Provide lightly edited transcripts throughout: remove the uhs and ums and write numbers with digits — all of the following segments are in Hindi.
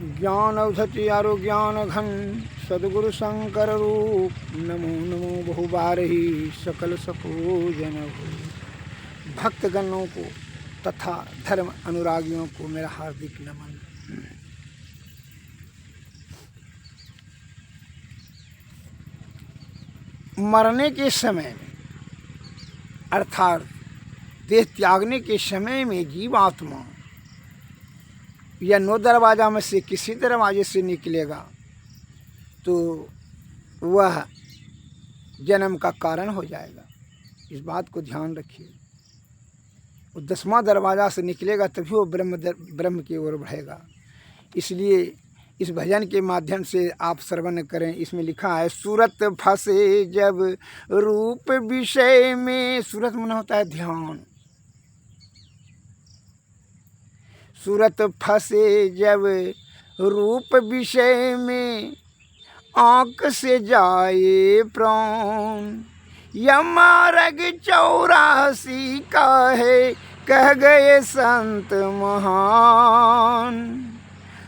ज्ञान औधति आरोग्यान घन सदगुरु शंकर रूप नमो नमो बहुबारही सकल सको जन भक्तगणों को तथा धर्म अनुरागियों को मेरा हार्दिक नमन। मरने के समय में अर्थात देह त्यागने के समय में जीवात्मा या 9 दरवाजा में से किसी दरवाजे से निकलेगा तो वह जन्म का कारण हो जाएगा। इस बात को ध्यान रखिए। वो 10वां दरवाजा से निकलेगा तभी वो ब्रह्म की ओर बढ़ेगा। इसलिए इस भजन के माध्यम से आप श्रवण करें। इसमें लिखा है सूरत फंसे जब रूप विषय में। सूरत मन होता है ध्यान। सूरत फंसे जब रूप विषय में आँख से जाए प्राण। यमारग 84 का है कह गए संत महान।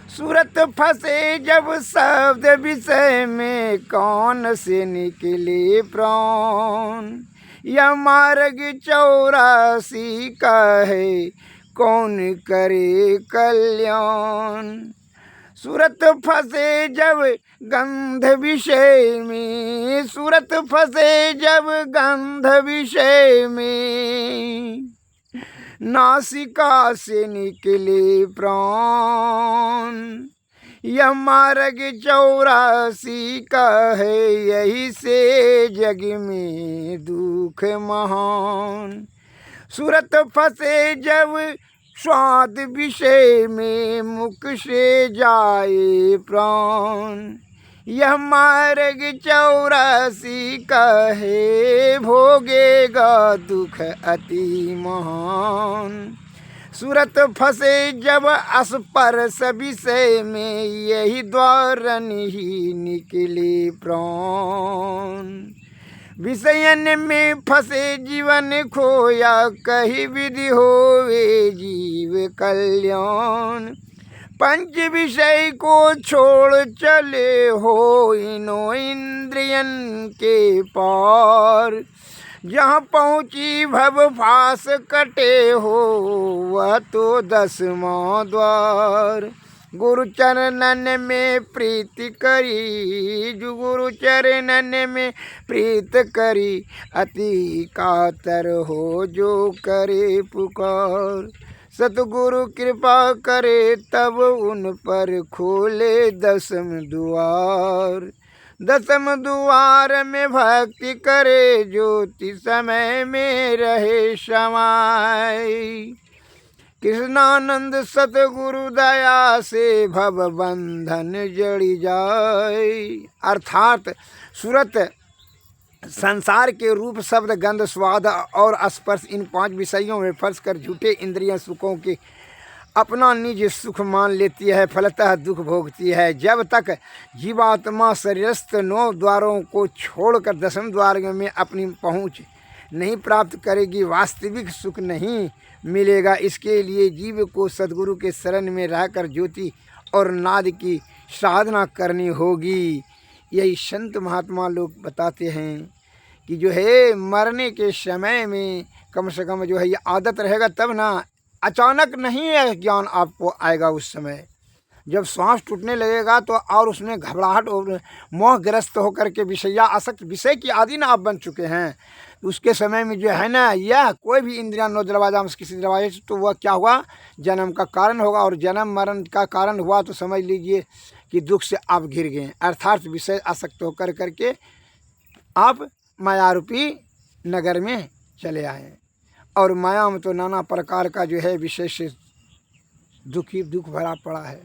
सूरत फंसे जब शब्द विषय में कान से निकले प्राण। यमारग 84 का है कौन करे कल्याण। सूरत फंसे जब गंध विषय में। सूरत फंसे जब गंध विषय में नासिका से निकले प्राण। यह मार्ग 84 का है यही से जग में दुख महान। सूरत फंसे जब स्वाद विषय में मुख से जाए प्राण। यह मार्ग 84 का है भोगेगा दुख अति महान। सूरत फंसे जब स्पर्श विषय में यही द्वार ही निकले प्राण। विषयन में फंसे जीवन खोया कही विधि होवे जीव कल्याण। पंच विषय को छोड़ चले हो इनो इंद्रियन के पार। जहाँ पहुँची भव फास कटे हो वह तो 10वां द्वार। गुरु चरणन में प्रीति करी जो गुरु चरणन में प्रीत करी। अति कातर हो जो करे पुकार। सतगुरु कृपा करे तब उन पर खोले 10म द्वार। 10म द्वार में भक्ति करे ज्योति समय में रहे समाई। कृष्णानंद सतगुरु दया से भव बंधन जड़ी जाए। अर्थात सूरत संसार के रूप शब्द गंध स्वाद और स्पर्श इन 5 विषयों में फंस कर झूठे इंद्रिय सुखों के अपना निज सुख मान लेती है, फलतः दुख भोगती है। जब तक जीवात्मा शरीरस्थ 9 द्वारों को छोड़कर 10वें द्वार में अपनी पहुँच नहीं प्राप्त करेगी वास्तविक सुख नहीं मिलेगा। इसके लिए जीव को सद्गुरु के शरण में रहकर ज्योति और नाद की साधना करनी होगी। यही संत महात्मा लोग बताते हैं कि जो है मरने के समय में कम से कम जो है ये आदत रहेगा तब ना। अचानक नहीं है ज्ञान आपको आएगा। उस समय जब श्वास टूटने लगेगा तो और उसमें घबराहट और मोहग्रस्त होकर के विषया आसक्त विषय की आदि ना आप बन चुके हैं। उसके समय में जो है ना यह कोई भी इंद्रिया 9 दरवाजा में किसी दरवाजे से तो वह क्या हुआ जन्म का कारण होगा। और जन्म मरण का कारण हुआ तो समझ लीजिए कि दुख से आप घिर गए। अर्थात विषय आसक्त होकर करके आप मायारूपी नगर में चले आए। और माया में तो नाना प्रकार का जो है विषय से दुख भरा पड़ा है।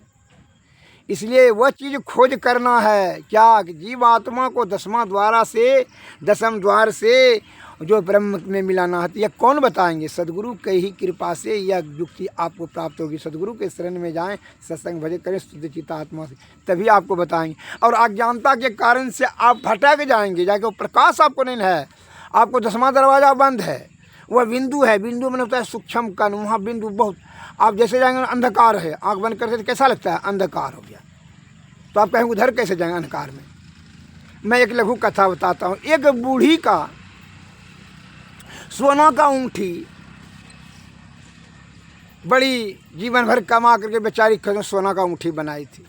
इसलिए वह चीज़ खोज करना है क्या कि जीवात्मा को 10वां द्वारा से 10म द्वार से जो ब्रह्म में मिलाना है। यह कौन बताएंगे? सदगुरु के ही कृपा से यह युक्ति आपको प्राप्त होगी। सदगुरु के शरण में जाएं, सत्संग भजन करें शुद्ध चित्त आत्मा से, तभी आपको बताएंगे। और अज्ञानता के कारण से आप भटक जाएंगे, जाके वो प्रकाश आपको नहीं है। आपको 10वां दरवाज़ा बंद है, वह बिंदु है। बिंदु मैंने होता है सूक्ष्म कण, वहाँ बिंदु बहुत। आप जैसे जाएंगे अंधकार है, आंख बंद करके तो कैसा लगता है, अंधकार हो गया, तो आप कहेंगे उधर कैसे जाएंगे अंधकार में। मैं एक लघु कथा बताता हूँ। एक बूढ़ी का सोना का अंगूठी, बड़ी जीवन भर कमा करके बेचारी सोना का अंगूठी बनाई थी,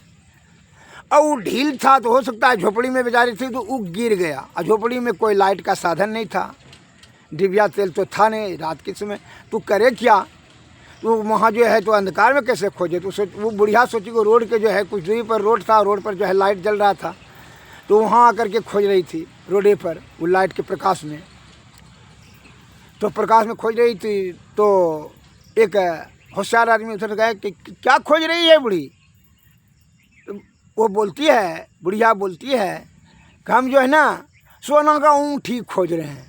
और वो ढील था तो हो सकता है झोपड़ी में बेचारी थी तो वो गिर गया। और झोपड़ी में कोई लाइट का साधन नहीं था, डिबिया तेल तो था नहीं, रात के समय तो करे क्या। तो वहाँ जो है तो अंधकार में कैसे खोजे। तो वो बुढ़िया सोची को रोड के जो है कुछ दूरी पर रोड था, रोड पर जो है लाइट जल रहा था, तो वहाँ आकर के खोज रही थी रोडे पर वो लाइट के प्रकाश में। तो प्रकाश में खोज रही थी तो एक होशियार आदमी उधर गए कि क्या खोज रही है बूढ़ी। तो वो बोलती है, बुढ़िया बोलती है कि हम जो है ना सोना का अंगूठी खोज रहे हैं।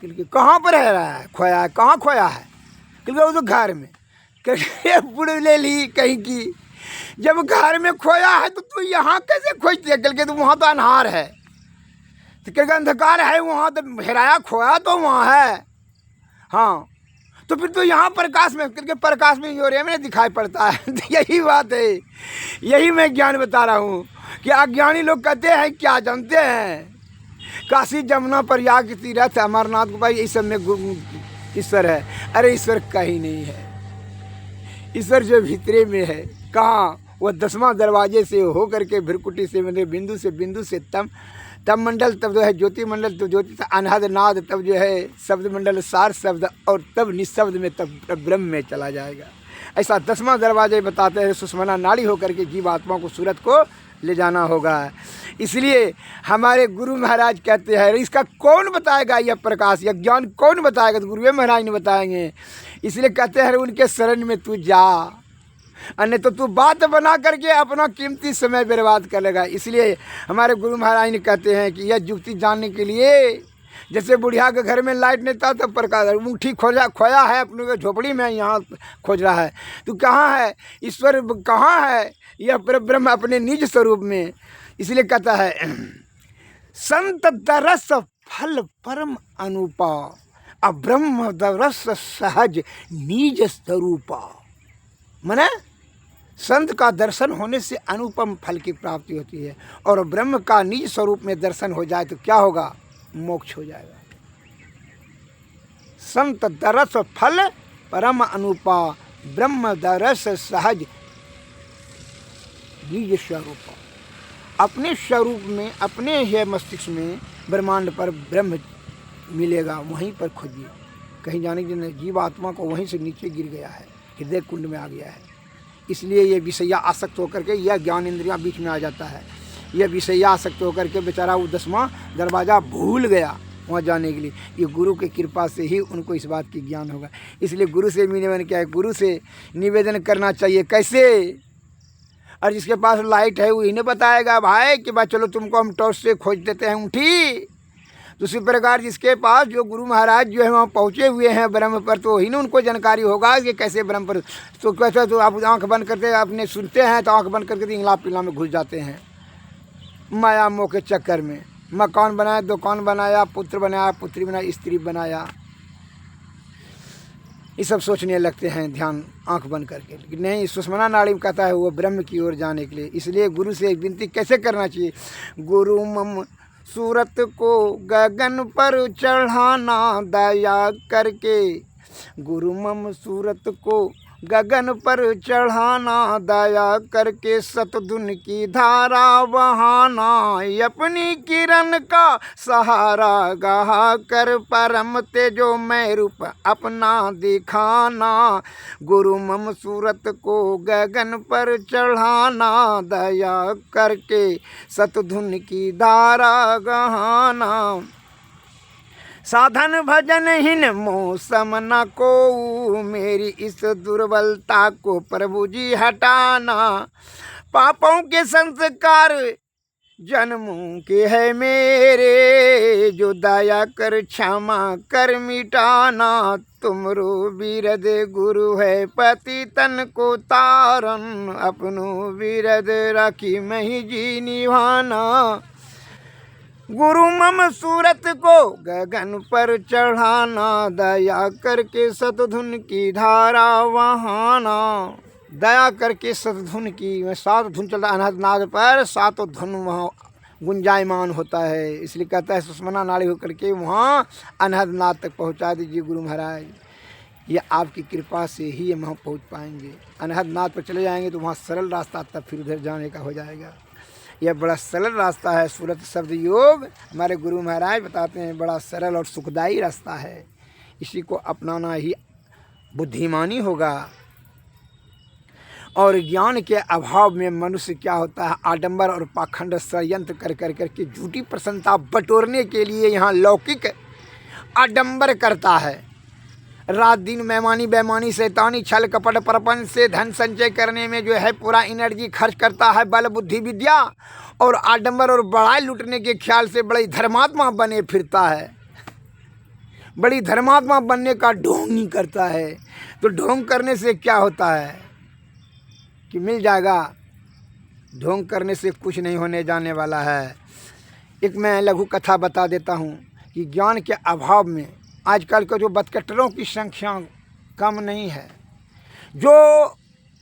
क्योंकि कहाँ पर है रहा है, खोया है, कहाँ खोया है। क्योंकि वो तो घर में। क्योंकि बुढ़ी ले ली कहीं की, जब घर में खोया है तो तू यहाँ कैसे खोजती है। क्योंकि तो वहाँ तो अनहार है, तो क्योंकि अंधकार है वहाँ, तो हेराया खोया तो वहाँ है। हाँ, तो फिर तो यहाँ प्रकाश में, क्योंकि प्रकाश में जो में दिखाई पड़ता है। तो यही बात है, यही मैं ज्ञान बता रहा हूँ कि अज्ञानी लोग कहते हैं क्या जानते हैं, काशी जमुना प्रयाग के तीर्थ अमरनाथ को भाई इस सब में ईश्वर है। अरे ईश्वर कहीं नहीं है, ईश्वर जो भीतरे में है। कहाँ, वह 10वां दरवाजे से हो करके भ्रकुटी से मतलब बिंदु से तब मंडल, तब जो है ज्योति मंडल, तो ज्योति से अनहद नाद, तब जो है शब्द मंडल सार शब्द, और तब निशब्द में तब ब्रह्म में चला जाएगा। ऐसा 10वां दरवाजे बताते हैं। सुषमना नाड़ी होकर के जीवात्मा को सूरत को ले जाना होगा। इसलिए हमारे गुरु महाराज कहते हैं इसका कौन बताएगा, यह प्रकाश, यह ज्ञान कौन बताएगा, तो गुरुए महाराज ने बताएंगे। इसलिए कहते हैं उनके शरण में तू जा, अन्य तो तू बात बना करके अपना कीमती समय बर्बाद कर लेगा। इसलिए हमारे गुरु महाराज ने कहते हैं कि यह युक्ति जानने के लिए, जैसे बुढ़िया के घर में लाइट नहीं था तब प्रकाश, अंगूठी खोया है अपने झोपड़ी में, यहाँ खोज रहा है। तो कहाँ है ईश्वर, कहाँ है यह ब्रह्म अपने निज स्वरूप में। इसलिए कहता है संत दरस फल परम अनुपा, अब्रह्म दरस सहज निज स्वरूपा। माने संत का दर्शन होने से अनुपम फल की प्राप्ति होती है, और ब्रह्म का निज स्वरूप में दर्शन हो जाए तो क्या होगा, मोक्ष हो जाएगा। संत दरस फल परम अनुपा, ब्रह्म दरस सहज निज स्वरूप। अपने स्वरूप में, अपने ही मस्तिष्क में ब्रह्मांड पर ब्रह्म मिलेगा, वहीं पर खोजिए। कहीं जाने के नहीं, जीव आत्मा को वहीं से नीचे गिर गया है, हृदय कुंड में आ गया है। इसलिए ये विषया आसक्त होकर के यह ज्ञान इंद्रियां बीच में आ जाता है। यह विषया आसक्त होकर के बेचारा वो 10वां दरवाज़ा भूल गया वहाँ जाने के लिए। ये गुरु की कृपा से ही उनको इस बात की ज्ञान होगा। इसलिए गुरु से निवेदन क्या है, गुरु से निवेदन करना चाहिए। कैसे, और जिसके पास लाइट है वही ने बताएगा भाई कि भाई चलो तुमको हम टॉर्च से खोज देते हैं ऊँटी। दूसरी प्रकार जिसके पास जो गुरु महाराज जो है वहाँ पहुँचे हुए हैं ब्रह्म पर, तो वही ने उनको जानकारी होगा कि कैसे ब्रह्म पर। तो कैसे, तो आप आँख बंद करते अपने सुनते हैं तो आँख बंद करके इंगला पिला में घुस जाते हैं माया मोह के चक्कर में। मकान बनाया, दुकान बनाया, पुत्र बनाया, पुत्री बनाया, स्त्री बनाया, ये सब सोचने लगते हैं ध्यान आंख बंद करके। लेकिन नहीं, सुषमना नाड़ी में कहता है वो ब्रह्म की ओर जाने के लिए। इसलिए गुरु से विनती कैसे करना चाहिए, गुरु मम सूरत को गगन पर चढ़ाना दया करके, गुरु मम सूरत को गगन पर चढ़ाना दया करके, सतधुन की धारा बहाना, अपनी किरण का सहारा गहा कर, परम तेजो मैं रूप अपना दिखाना, गुरु मम सूरत को गगन पर चढ़ाना दया करके, सतधुन की धारा गहाना, साधन भजन हिन मौसम न को, मेरी इस दुर्बलता को प्रभु जी हटाना, पापों के संस्कार जन्मों के है मेरे, जो दया कर क्षमा कर मिटाना, तुमरो बिरद गुरु है पति तन को तारन, अपनो बिरद राखी मही जी निभाना। गुरु मम सूरत को गगन पर चढ़ाना, दया करके सतधुन की धारा वहाना। दया करके सतधुन की, सात धुन चलता है अनहद नाद पर, सातों धुन वहाँ गुंजायमान होता है, इसलिए कहता है सुषमना नाड़ी होकर के वहाँ अनहद नाद तक पहुँचा दीजिए गुरु महाराज। ये आपकी कृपा से ही हम वहाँ पहुँच पाएंगे। अनहद नाद पर चले जाएंगे तो वहाँ सरल रास्ता, तब फिर उधर जाने का हो जाएगा। यह बड़ा सरल रास्ता है। सूरत शब्द योग हमारे गुरु महाराज बताते हैं बड़ा सरल और सुखदायी रास्ता है, इसी को अपनाना ही बुद्धिमानी होगा। और ज्ञान के अभाव में मनुष्य क्या होता है, आडंबर और पाखंड षड्यंत्र कर कर करके झूठी प्रसन्नता बटोरने के लिए यहाँ लौकिक आडंबर करता है। रात दिन मैमानी बेमानी शैतानी छल कपट प्रपंच से धन संचय करने में जो है पूरा एनर्जी खर्च करता है, बल बुद्धि विद्या और आडंबर और बड़ाई लूटने के ख्याल से बड़ी धर्मात्मा बने फिरता है। बड़ी धर्मात्मा बनने का ढोंग नहीं करता है। तो ढोंग करने से क्या होता है कि मिल जाएगा, ढोंग करने से कुछ नहीं होने जाने वाला है। एक मैं लघु कथा बता देता हूँ कि ज्ञान के अभाव में आजकल का जो बदकट्टरों की संख्या कम नहीं है। जो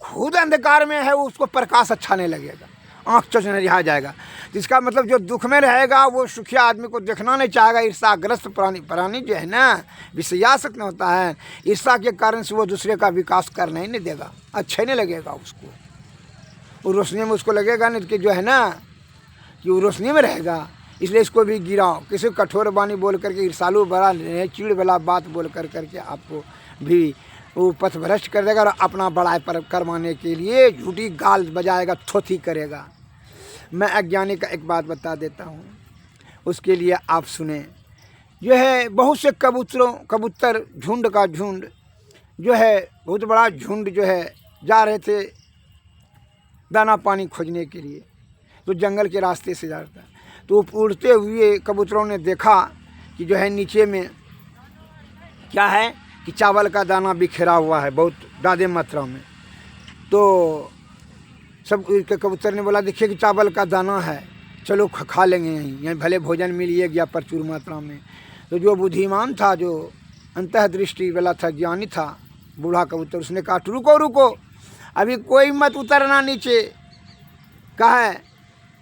खुद अंधकार में है उसको प्रकाश अच्छा नहीं लगेगा, आँख चौचने रिहा जाएगा। जिसका मतलब जो दुख में रहेगा वो सुखिया आदमी को देखना नहीं चाहेगा। ईर्षाग्रस्त प्राणी जो है ना, विषयासक्त में होता है, ईर्षा के कारण से वो दूसरे का विकास करने ही नहीं देगा, अच्छे नहीं लगेगा उसको। वो रोशनी में उसको लगेगा नहीं कि जो है ना कि वो रोशनी में रहेगा, इसलिए इसको भी गिराओ। किसी कठोर वाणी बोल करके, ईर्षालु बड़ा चिड़ वाला बात बोल कर करके आपको भी वो पथ भ्रष्ट कर देगा और अपना बड़ाई पर करवाने के लिए झूठी गाल बजाएगा, थोथी करेगा। मैं अज्ञानी का एक बात बता देता हूँ, उसके लिए आप सुने। जो है बहुत से कबूतर झुंड का झुंड जो है, बहुत बड़ा झुंड जो है जा रहे थे दाना पानी खोजने के लिए, तो जंगल के रास्ते से जा रहा था। तो उड़ते हुए कबूतरों ने देखा कि जो है नीचे में क्या है कि चावल का दाना बिखरा हुआ है बहुत ज़्यादा मात्रा में। तो सब कबूतर ने बोला देखिए कि चावल का दाना है, चलो खा लेंगे, यहीं भले भोजन मिलिए गया प्रचुर मात्रा में। तो जो बुद्धिमान था, जो अंतःदृष्टि वाला था, ज्ञानी था, बूढ़ा कबूतर, उसने कहा रुको रुको, अभी कोई मत उतरना नीचे। कहा है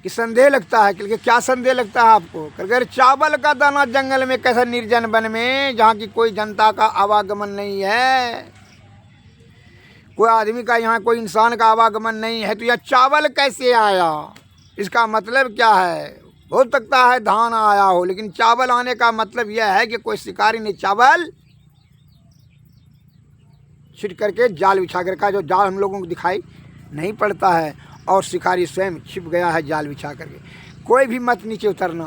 कि संदेह लगता है। क्योंकि क्या संदेह लगता है आपको? अगर चावल का दाना जंगल में कैसा निर्जन वन में जहाँ की कोई जनता का आवागमन नहीं है, कोई आदमी का, यहाँ कोई इंसान का आवागमन नहीं है, तो यह चावल कैसे आया? इसका मतलब क्या है? हो सकता है धान आया हो, लेकिन चावल आने का मतलब यह है कि कोई शिकारी ने चावल छिट करके जाल बिछा कर का, जो जाल हम लोगों को दिखाई नहीं पड़ता है, और शिकारी स्वयं छिप गया है जाल बिछा करके। कोई भी मत नीचे उतरना।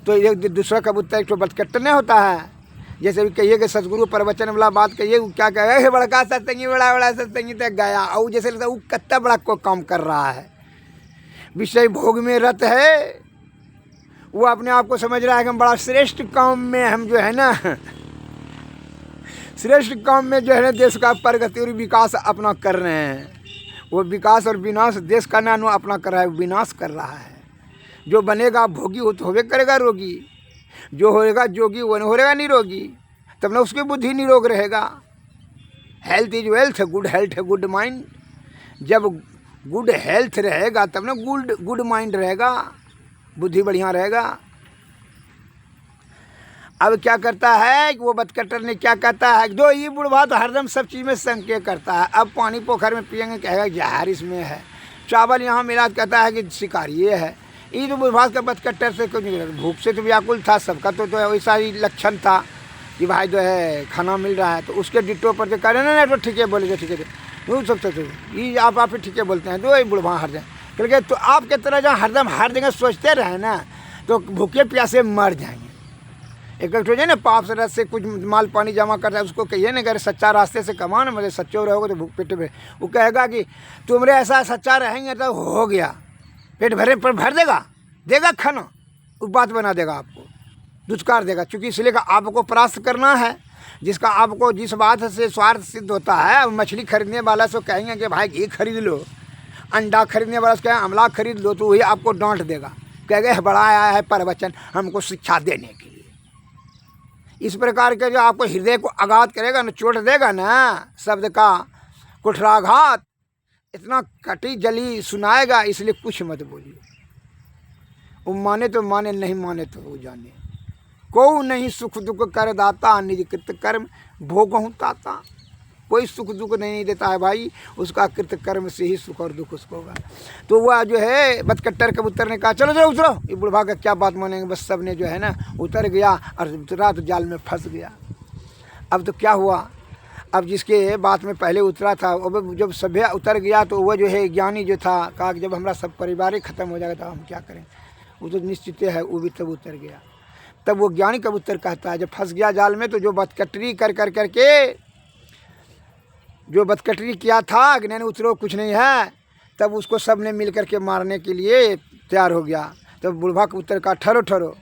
तो एक दूसरा कबूतर एक तो बदकट्टने होता है, जैसे भी कहिए कि सतगुरु प्रवचन वाला बात कहिए, वो क्या कहे, बड़का सत्संगी बड़ा बड़ा सत्संगी तक गया, और जैसे लगता है वो कितना बड़ा को काम कर रहा है, विषय भोग में रत है। वो अपने आप को समझ रहा है कि हम बड़ा श्रेष्ठ काम में, हम जो है ना श्रेष्ठ काम में जो है ना देश का प्रगति और विकास अपना कर रहे हैं। वो विकास और विनाश देश का ना अपना कर रहा है, विनाश कर रहा है। जो बनेगा भोगी वो तो होवे करेगा रोगी, जो होएगा जोगी वो नहीं होएगा निरोगी, तब ना उसकी बुद्धि निरोग रहेगा। Health is wealth, good health है गुड माइंड। जब गुड हेल्थ रहेगा तब ना गुड माइंड रहेगा, बुद्धि बढ़िया रहेगा। अब क्या करता है कि वो बदकट्टर ने क्या कहता है, दो ये बुढ़वा तो हरदम सब चीज़ में संकेत करता है। अब पानी पोखर में पियेंगे कहेगा जहर इसमें है, चावल यहाँ मिला कहता है कि शिकारी ये है। ये तो बुढ़वा का बदकट्टर से कुछ नहीं, भूख से तो व्याकुल था, सबका तो वैसा ही लक्षण था कि भाई जो है खाना मिल रहा है। तो उसके डिट्टो पर जो कह रहे ना, तो ठीक है बोले, ठीक है वो सब तो ये आप ही ठीक है बोलते हैं, तो ये बुढ़वा हर जाए क्योंकि तो आपके तरह जहाँ हरदम हर जगह सोचते रहे ना तो भूखे प्यासे मर जाएंगे। एक हो जाए ना पाप से रस से कुछ माल पानी जमा करता है, उसको कहिए ना, अगर सच्चा रास्ते से कमा ना, मुझे सच्चे रहोगे तो भूख पेट में, वो कहेगा कि तुमरे ऐसा सच्चा रहेंगे तो हो गया, पेट भरे पर भर देगा खाना, वो बात बना देगा, आपको दुष्कार देगा। क्योंकि इसलिए का आपको परास्त करना है, जिसका आपको जिस बात से स्वार्थ सिद्ध होता है। मछली खरीदने वाला से कहेंगे कि भाई घी खरीद लो, अंडा खरीदने वाला से कहें अमला खरीद लो, तो वही आपको डांट देगा, कह गए बड़ा आया है प्रवचन हमको शिक्षा देने के लिए। इस प्रकार के जो आपको हृदय को आघात करेगा ना, चोट देगा ना, शब्द का कुठराघात इतना कटी जली सुनाएगा, इसलिए कुछ मत बोलिए। वो माने तो माने, नहीं माने तो वो जाने। को नहीं सुख दुख कर दाता, निज कृत कर्म भोगहु ताता। कोई सुख दुख नहीं देता है भाई, उसका कृत कर्म से ही सुख और दुख उसको होगा। तो वह जो है बदकट्टर कबूतर ने कहा चलो चलो उतरो, ये बुढ़वा का क्या बात मानेंगे। बस सब ने जो है ना उतर गया, और उतरा तो जाल में फंस गया। अब तो क्या हुआ, अब जिसके बात में पहले उतरा था वो जब सभ्य उतर गया तो वह जो है ज्ञानी जो था, कहा कि जब हमारा सब परिवार ही खत्म हो जाएगा तो हम क्या करें। वो तो निश्चित है, वो भी तब उतर गया। तब वो ज्ञानी कबूतर कहता है जब फंस गया जाल में, तो जो बदकटरी कर करके जो बदकटरी किया था कि नहीं उतरो कुछ नहीं है, तब उसको सब ने मिल करके मारने के लिए तैयार हो गया। तब बुढ़वा कबूतर का ठहरो ठहरो,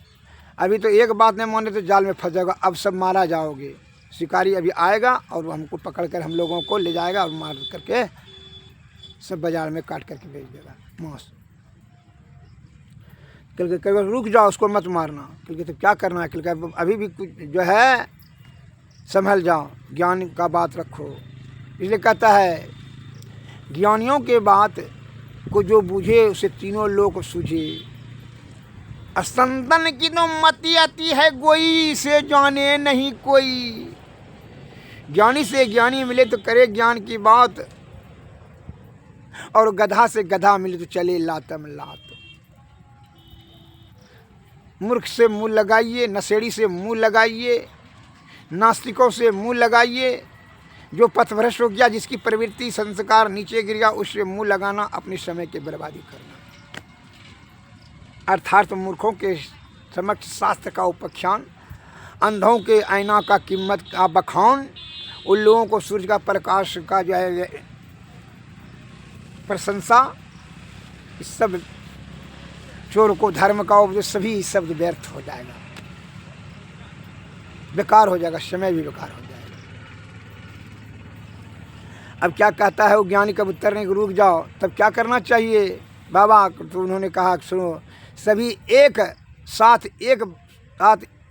अभी तो एक बात नहीं माने तो जाल में फंस जाएगा, अब सब मारा जाओगे। शिकारी अभी आएगा और हमको पकड़ कर हम लोगों को ले जाएगा और मार करके सब बाजार में काट करके बेच देगा मांस। कल रुक जाओ, उसको मत मारना। कल तो क्या करना है, कल अभी भी कुछ जो है संभल जाओ, ज्ञान का बात रखो। इसलिए कहता है ज्ञानियों के बात को जो बूझे उसे तीनों लोग सूझे। असंतन की तो मति आती है गोई, से जाने नहीं कोई। ज्ञानी से ज्ञानी मिले तो करे ज्ञान की बात, और गधा से गधा मिले तो चले लातम लात। मूर्ख से मुंह लगाइए, नशेड़ी से मुंह लगाइए, नास्तिकों से मुंह लगाइए। जो पथभ्रष्ट हो गया, जिसकी प्रवृत्ति संस्कार नीचे गिर गया, उससे मुंह लगाना अपने समय की बर्बादी करना। अर्थात मूर्खों के समक्ष शास्त्र का उपाख्यान, अंधों के आईना का कीमत का बखान, उन लोगों को सूर्य का प्रकाश का जो है प्रशंसा, इस सब चोर को धर्म का उपदेश, सभी शब्द व्यर्थ हो जाएगा, बेकार हो जाएगा, समय भी बेकार हो जाएगा। अब क्या कहता है वो ज्ञानी कबूतर ने, रुक जाओ। तब क्या करना चाहिए बाबा, तो उन्होंने कहा सुनो, सभी एक साथ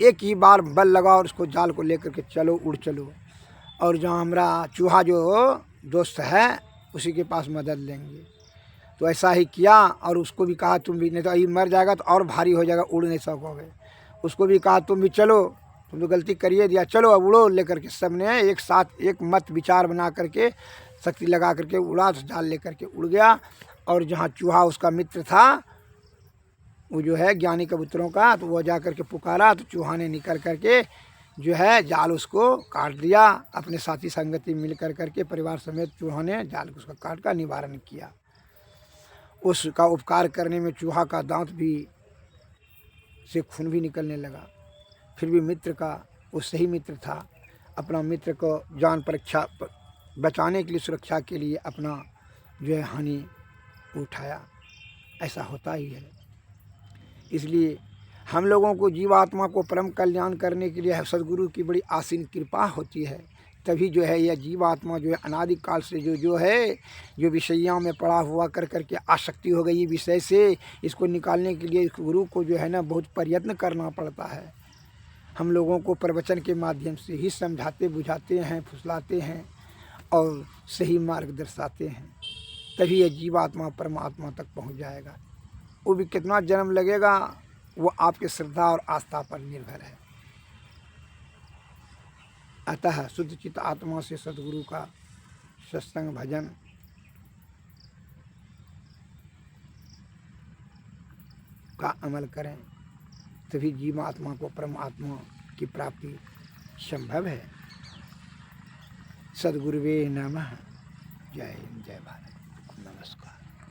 एक ही बार बल लगाओ और उसको जाल को लेकर के चलो, उड़ चलो, और जहाँ हमारा चूहा जो दोस्त है उसी के पास मदद लेंगे। तो ऐसा ही किया, और उसको भी कहा तुम भी, नहीं तो ये मर जाएगा तो और भारी हो जाएगा, उड़ नहीं सकोगे। उसको भी कहा तुम भी चलो, तुम तो गलती करिए दिया, चलो अब उड़ो। लेकर के सब ने एक साथ एक मत विचार बना करके शक्ति लगा करके उड़ा, तो जाल लेकर के उड़ गया। और जहाँ चूहा उसका मित्र था, वो जो है ज्ञानी कबूतरों का, तो वो जा करके पुकारा, तो चूहा ने निकल करके जो है जाल उसको काट दिया। अपने साथी संगति मिल कर करके परिवार समेत चूहा ने जाल को उसका काट का निवारण किया। उसका उपकार करने में चूहा का दांत भी से खून भी निकलने लगा। फिर भी मित्र का, वो सही मित्र था, अपना मित्र को जान परीक्षा बचाने के लिए, सुरक्षा के लिए अपना जो है हानि उठाया। ऐसा होता ही है। इसलिए हम लोगों को जीवात्मा को परम कल्याण करने के लिए सद्गुरु की बड़ी आसीन कृपा होती है। तभी जो है यह जीवात्मा जो है अनादिकाल से जो है जो विषयों में पड़ा हुआ कर करके आसक्ति हो गई विषय से, इसको निकालने के लिए गुरु को जो है ना बहुत प्रयत्न करना पड़ता है। हम लोगों को प्रवचन के माध्यम से ही समझाते बुझाते हैं, फुसलाते हैं और सही मार्ग दर्शाते हैं, तभी यह जीवात्मा परमात्मा तक पहुंच जाएगा। वो भी कितना जन्म लगेगा वो आपके श्रद्धा और आस्था पर निर्भर है। अतः शुद्ध चित्त आत्मा से सद्गुरु का सत्संग भजन का अमल करें, तभी जीवात्मा को परमात्मा की प्राप्ति संभव है। सद्गुरुवे नमः। जय हिंद, जय भारत।